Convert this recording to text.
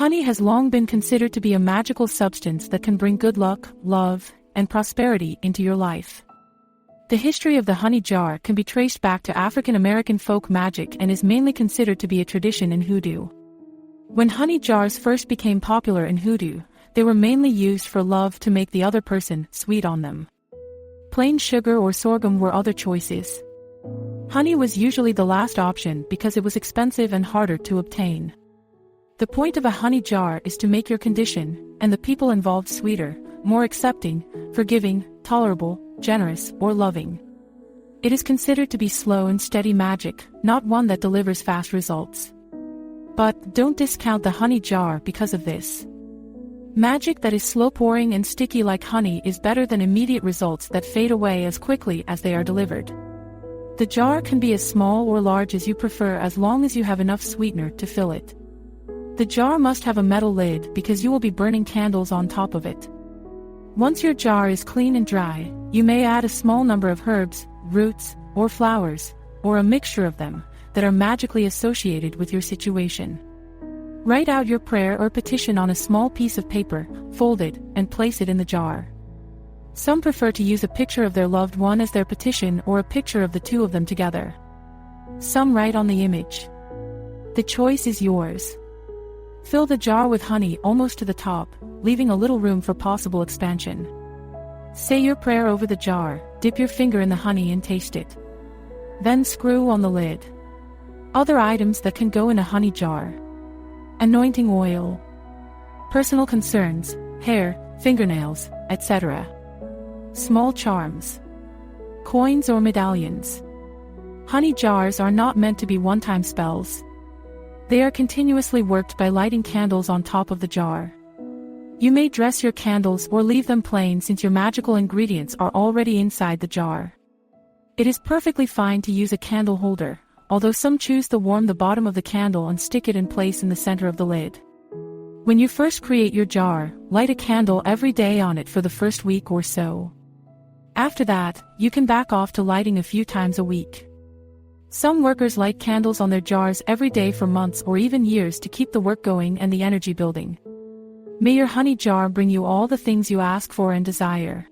Honey has long been considered to be a magical substance that can bring good luck, love, and prosperity into your life. The history of the honey jar can be traced back to African American folk magic and is mainly considered to be a tradition in Hoodoo. When honey jars first became popular in Hoodoo, they were mainly used for love to make the other person sweet on them. Plain sugar or sorghum were other choices. Honey was usually the last option because it was expensive and harder to obtain. The point of a honey jar is to make your condition, and the people involved sweeter, more accepting, forgiving, tolerable, generous, or loving. It is considered to be slow and steady magic, not one that delivers fast results. But don't discount the honey jar because of this. Magic that is slow pouring and sticky like honey is better than immediate results that fade away as quickly as they are delivered. The jar can be as small or large as you prefer as long as you have enough sweetener to fill it. The jar must have a metal lid because you will be burning candles on top of it. Once your jar is clean and dry, you may add a small number of herbs, roots, or flowers, or a mixture of them, that are magically associated with your situation. Write out your prayer or petition on a small piece of paper, fold it, and place it in the jar. Some prefer to use a picture of their loved one as their petition or a picture of the two of them together. Some write on the image. The choice is yours. Fill the jar with honey almost to the top, leaving a little room for possible expansion. Say your prayer over the jar, dip your finger in the honey and taste it. Then screw on the lid. Other items that can go in a honey jar: anointing oil, personal concerns, hair, fingernails, etc. Small charms, coins or medallions. Honey jars are not meant to be one-time spells. They are continuously worked by lighting candles on top of the jar. You may dress your candles or leave them plain since your magical ingredients are already inside the jar. It is perfectly fine to use a candle holder, although some choose to warm the bottom of the candle and stick it in place in the center of the lid. When you first create your jar, light a candle every day on it for the first week or so. After that, you can back off to lighting a few times a week. Some workers light candles on their jars every day for months or even years to keep the work going and the energy building. May your honey jar bring you all the things you ask for and desire.